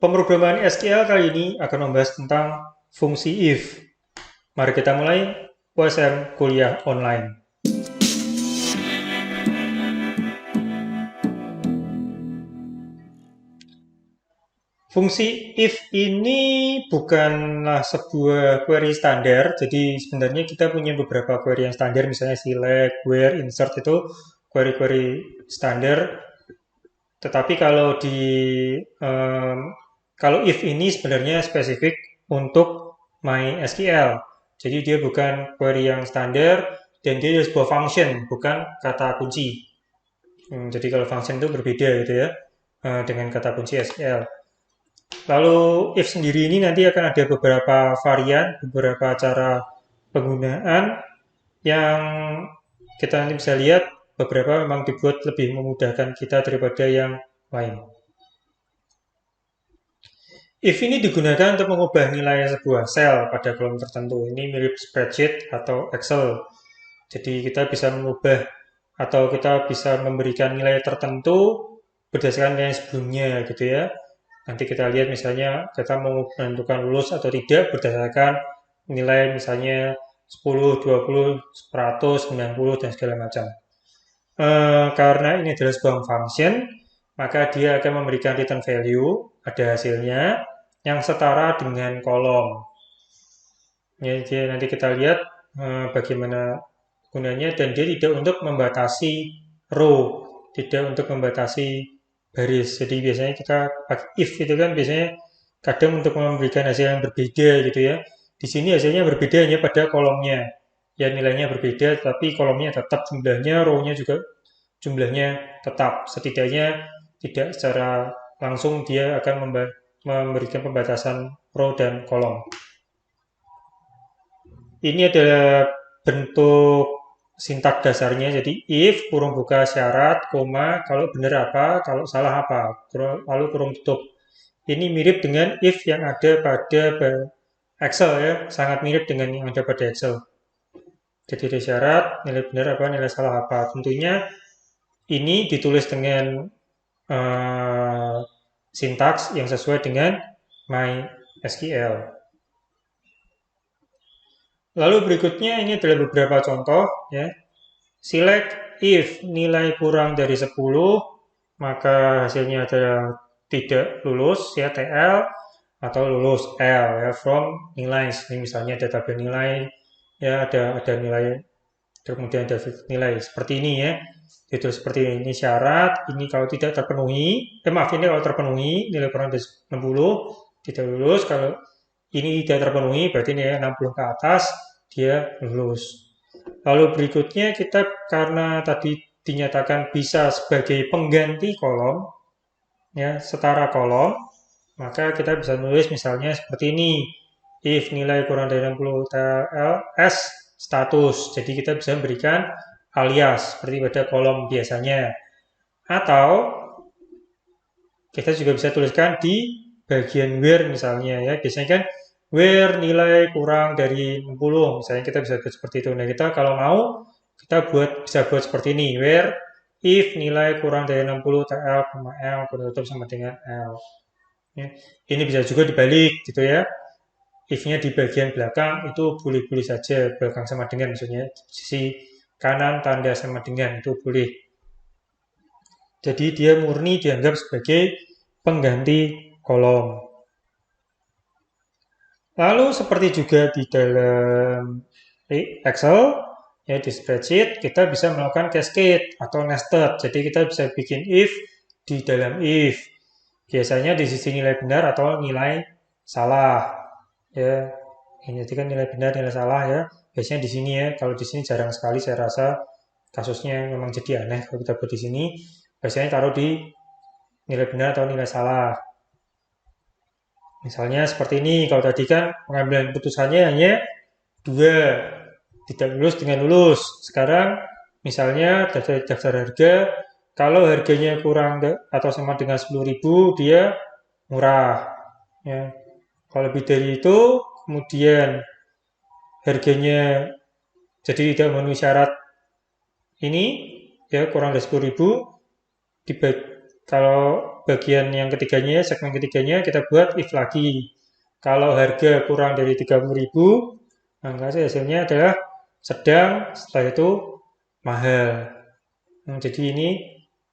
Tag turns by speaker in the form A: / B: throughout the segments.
A: Pemrograman SQL kali ini akan membahas tentang fungsi if. Mari kita mulai USM kuliah online. Fungsi if ini bukanlah sebuah query standar, jadi sebenarnya kita punya beberapa query yang standar, misalnya select, where, insert itu query-query standar. Tetapi um, kalau if ini sebenarnya spesifik untuk MySQL. Jadi dia bukan query yang standar dan dia sebuah function, bukan kata kunci. Jadi kalau function itu berbeda gitu ya dengan kata kunci SQL. Lalu if sendiri ini nanti akan ada beberapa varian, beberapa cara penggunaan yang kita nanti bisa lihat beberapa memang dibuat lebih memudahkan kita daripada yang lain. If ini digunakan untuk mengubah nilai sebuah sel pada kolom tertentu. Ini mirip spreadsheet atau Excel. Jadi kita bisa mengubah atau kita bisa memberikan nilai tertentu berdasarkan nilai sebelumnya gitu ya. Nanti kita lihat misalnya kita mau menentukan lulus atau tidak berdasarkan nilai misalnya 10, 20, 100, 90, dan segala macam. Karena ini adalah sebuah function, maka dia akan memberikan return value, ada hasilnya, yang setara dengan kolom. Ya, jadi nanti kita lihat bagaimana gunanya, dan dia tidak untuk membatasi row, tidak untuk membatasi baris. Jadi biasanya kita pakai if itu kan biasanya kadang untuk memberikan hasil yang berbeda gitu ya. Di sini hasilnya berbeda hanya pada kolomnya. Ya nilainya berbeda tapi kolomnya tetap jumlahnya, row-nya juga jumlahnya tetap. Setidaknya tidak secara langsung dia akan memberikan pembatasan row dan kolom. Ini adalah bentuk sintak dasarnya. Jadi if kurung buka syarat, koma, kalau benar apa, kalau salah apa, lalu kurung tutup. Ini mirip dengan if yang ada pada Excel ya, sangat mirip dengan yang ada pada Excel. Jadi ada syarat, nilai benar apa, nilai salah apa. Tentunya ini ditulis dengan sintaks yang sesuai dengan MySQL. Lalu berikutnya ini adalah beberapa contoh ya. Select if nilai kurang dari 10, maka hasilnya adalah tidak lulus ya TL atau lulus L ya from nilai. Ini misalnya ada tabel nilai ya ada nilai kemudian ada nilai seperti ini ya. Itu seperti ini syarat, ini kalau tidak terpenuhi, maaf ini kalau terpenuhi nilai kurang dari 60 tidak lulus, kalau ini tidak terpenuhi berarti nilai 60 ke atas dia lulus. Lalu berikutnya kita karena tadi dinyatakan bisa sebagai pengganti kolom, ya setara kolom, maka kita bisa nulis misalnya seperti ini. If nilai kurang dari 60 TLS status. Jadi kita bisa memberikan alias seperti pada kolom biasanya. Atau kita juga bisa tuliskan di bagian where misalnya ya. Biasanya kan where nilai kurang dari 60, misalnya kita bisa buat seperti itu. Nah, kita kalau mau kita bisa buat seperti ini, where if nilai kurang dari 60 TL, L tutup sama dengan L. Ya. Ini bisa juga dibalik gitu ya. If-nya di bagian belakang itu boleh-boleh saja, belakang sama dengan maksudnya sisi kanan tanda sama dengan itu boleh. Jadi dia murni dianggap sebagai pengganti kolom. Lalu seperti juga di dalam Excel, ya di spreadsheet, kita bisa melakukan cascade atau nested. Jadi kita bisa bikin if di dalam if. Biasanya di sisi nilai benar atau nilai salah. Ya, ini kan nilai benar, nilai salah ya. Biasanya di sini ya. Kalau di sini jarang sekali saya rasa kasusnya memang jadi aneh kalau kita buat di sini. Biasanya taruh di nilai benar atau nilai salah. Misalnya seperti ini, kalau tadi kan pengambilan putusannya hanya 2, tidak lulus dengan lulus. Sekarang misalnya daftar harga, kalau harganya kurang atau sama dengan 10.000 dia murah. Ya. Kalau lebih dari itu, kemudian harganya jadi tidak memenuhi syarat ini, ya kurang dari 10.000, kalau bagian yang ketiganya, segmen ketiganya kita buat if lagi. Kalau harga kurang dari 30.000, maka hasilnya adalah sedang, setelah itu mahal. Jadi ini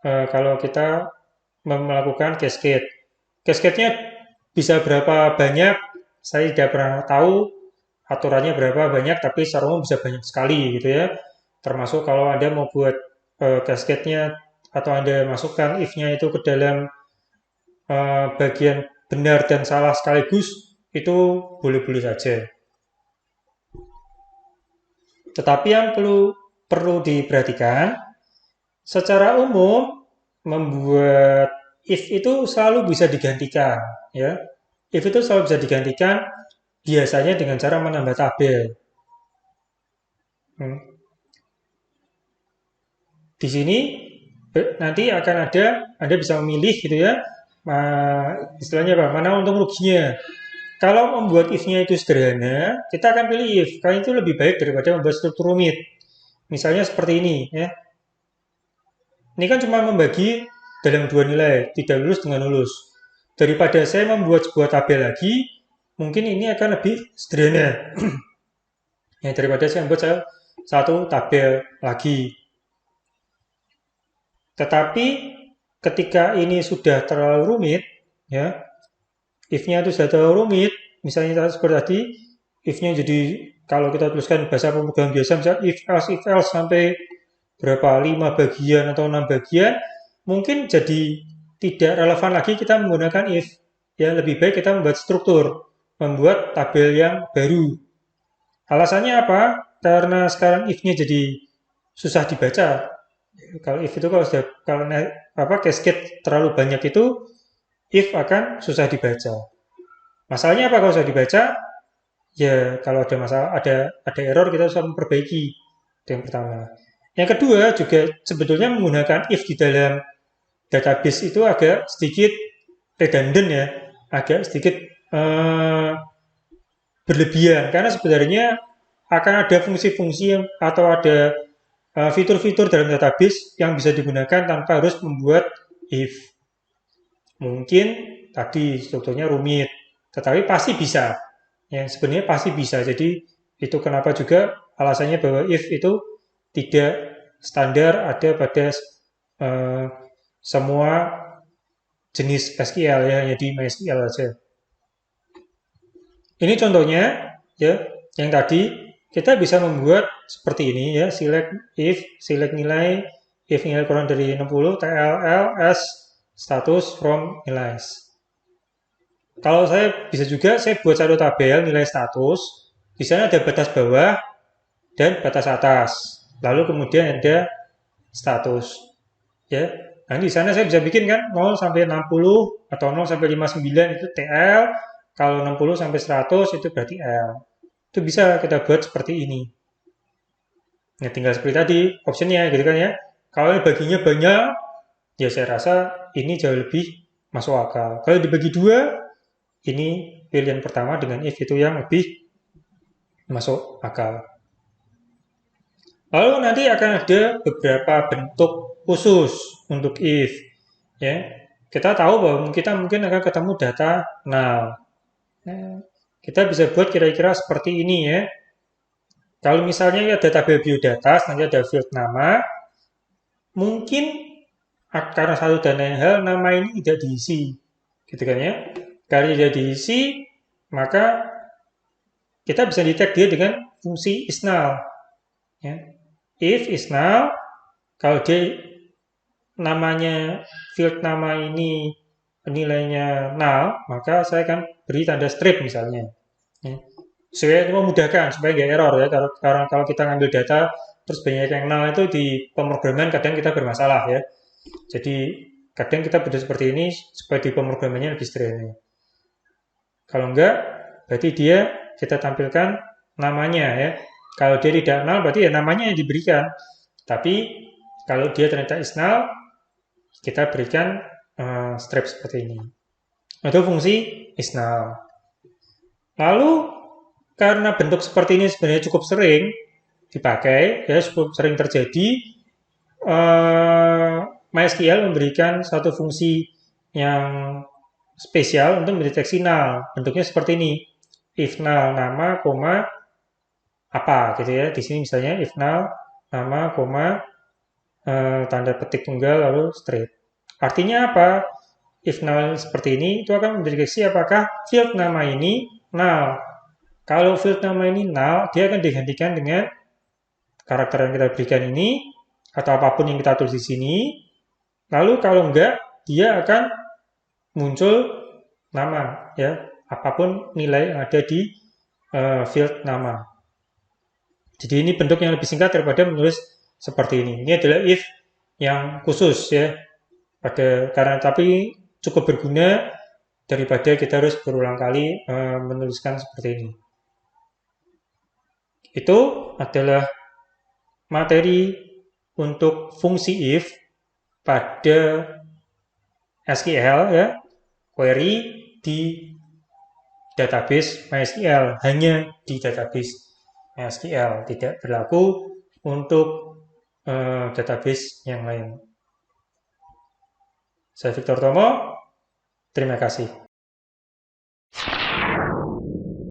A: kalau kita melakukan cascade. Cascade-nya bisa berapa banyak, saya tidak pernah tahu aturannya berapa banyak, tapi secara umum bisa banyak sekali gitu ya. Termasuk kalau Anda mau buat cascade-nya atau Anda masukkan if-nya itu ke dalam bagian benar dan salah sekaligus, itu boleh-boleh saja. Tetapi yang perlu diperhatikan, secara umum membuat if itu selalu bisa digantikan, ya. If itu selalu bisa digantikan biasanya dengan cara menambah tabel. Di sini nanti akan ada, Anda bisa memilih gitu ya, istilahnya apa, mana untung ruginya. Kalau membuat if-nya itu sederhana, kita akan pilih if, karena itu lebih baik daripada membuat struktur rumit. Misalnya seperti ini, ya. Ini kan cuma membagi dalam dua nilai, tidak lulus dengan lulus. Daripada saya membuat sebuah tabel lagi, mungkin ini akan lebih sederhana. Ya, daripada saya membuat satu tabel lagi. Tetapi ketika ini sudah terlalu rumit, ya, if-nya itu sudah terlalu rumit, misalnya seperti tadi, if-nya jadi kalau kita tuliskan bahasa pemrograman biasa, misalnya if else sampai berapa 5 bagian atau 6 bagian, mungkin jadi tidak relevan lagi kita menggunakan if. Ya, lebih baik kita membuat struktur, membuat tabel yang baru. Alasannya apa? Karena sekarang if-nya jadi susah dibaca. Kalau if itu kalau cascade terlalu banyak itu if akan susah dibaca. Masalahnya apa kalau susah dibaca? Ya kalau ada masalah, ada error kita harus memperbaiki. Itu yang pertama. Yang kedua juga sebetulnya menggunakan if di dalam database itu agak sedikit redundant ya, agak sedikit berlebihan karena sebenarnya akan ada fungsi-fungsi atau ada fitur-fitur dalam database yang bisa digunakan tanpa harus membuat if. Mungkin tadi strukturnya rumit, tetapi pasti bisa. Yang sebenarnya pasti bisa. Jadi itu kenapa juga alasannya bahwa if itu tidak standar ada pada semua jenis SQL ya, hanya di MySQL saja. Ini contohnya ya, yang tadi kita bisa membuat seperti ini ya, select nilai, if nilai kurang dari 60, TLS status from nilais. Kalau saya bisa juga saya buat satu tabel nilai status, di sana ada batas bawah dan batas atas. Lalu kemudian ada status. Ya. Nah, di sana saya bisa bikin kan 0 sampai 60 atau 0 sampai 59 itu TL, kalau 60 sampai 100 itu berarti L. Itu bisa kita buat seperti ini. Ya, tinggal seperti tadi optionnya gitu kan ya. Kalau baginya banyak, ya saya rasa ini jauh lebih masuk akal. Kalau dibagi dua, ini pilihan pertama dengan if itu yang lebih masuk akal. Lalu nanti akan ada beberapa bentuk khusus untuk if. Ya, kita tahu bahwa kita mungkin akan ketemu data null. Nah, kita bisa buat kira-kira seperti ini ya. Kalau misalnya ada tabel biodata, nanti ada field nama, mungkin karena satu dan lain hal nama ini tidak diisi, gitu kan ya. Kalau tidak diisi, maka kita bisa detect dia dengan fungsi is null. Ya. If is null, kalau dia namanya field nama ini nilainya null, maka saya akan beri tanda strip misalnya. Ya. Supaya memudahkan, supaya nggak error ya. Karena kalau kita ngambil data terus banyak yang null itu di pemrograman kadang kita bermasalah ya. Jadi kadang kita butuh seperti ini supaya di pemrogramannya lebih sederhana. Kalau enggak, berarti dia kita tampilkan namanya ya. Kalau dia tidak null, berarti ya namanya yang diberikan. Tapi kalau dia ternyata is null, kita berikan strip seperti ini. Itu fungsi is null. Lalu karena bentuk seperti ini sebenarnya cukup sering dipakai, ya cukup sering terjadi, MySQL memberikan satu fungsi yang spesial untuk mendeteksi null. Bentuknya seperti ini. If null nama, koma, apa gitu ya. Di sini misalnya if null nama, koma, tanda petik tunggal, lalu strip. Artinya apa? If null seperti ini, itu akan mendeteksi apakah field nama ini null. Kalau field nama ini null, dia akan digantikan dengan karakter yang kita berikan ini, atau apapun yang kita tulis di sini. Lalu kalau enggak, dia akan muncul nama, ya, apapun nilai yang ada di field nama. Jadi ini bentuk yang lebih singkat daripada menulis seperti ini. Ini adalah if yang khusus ya, karena tapi cukup berguna daripada kita harus berulang kali menuliskan seperti ini. Itu adalah materi untuk fungsi if pada SQL ya, query di database MySQL, hanya di database MySQL, tidak berlaku untuk database yang lain. Saya Victor Tomo, terima kasih.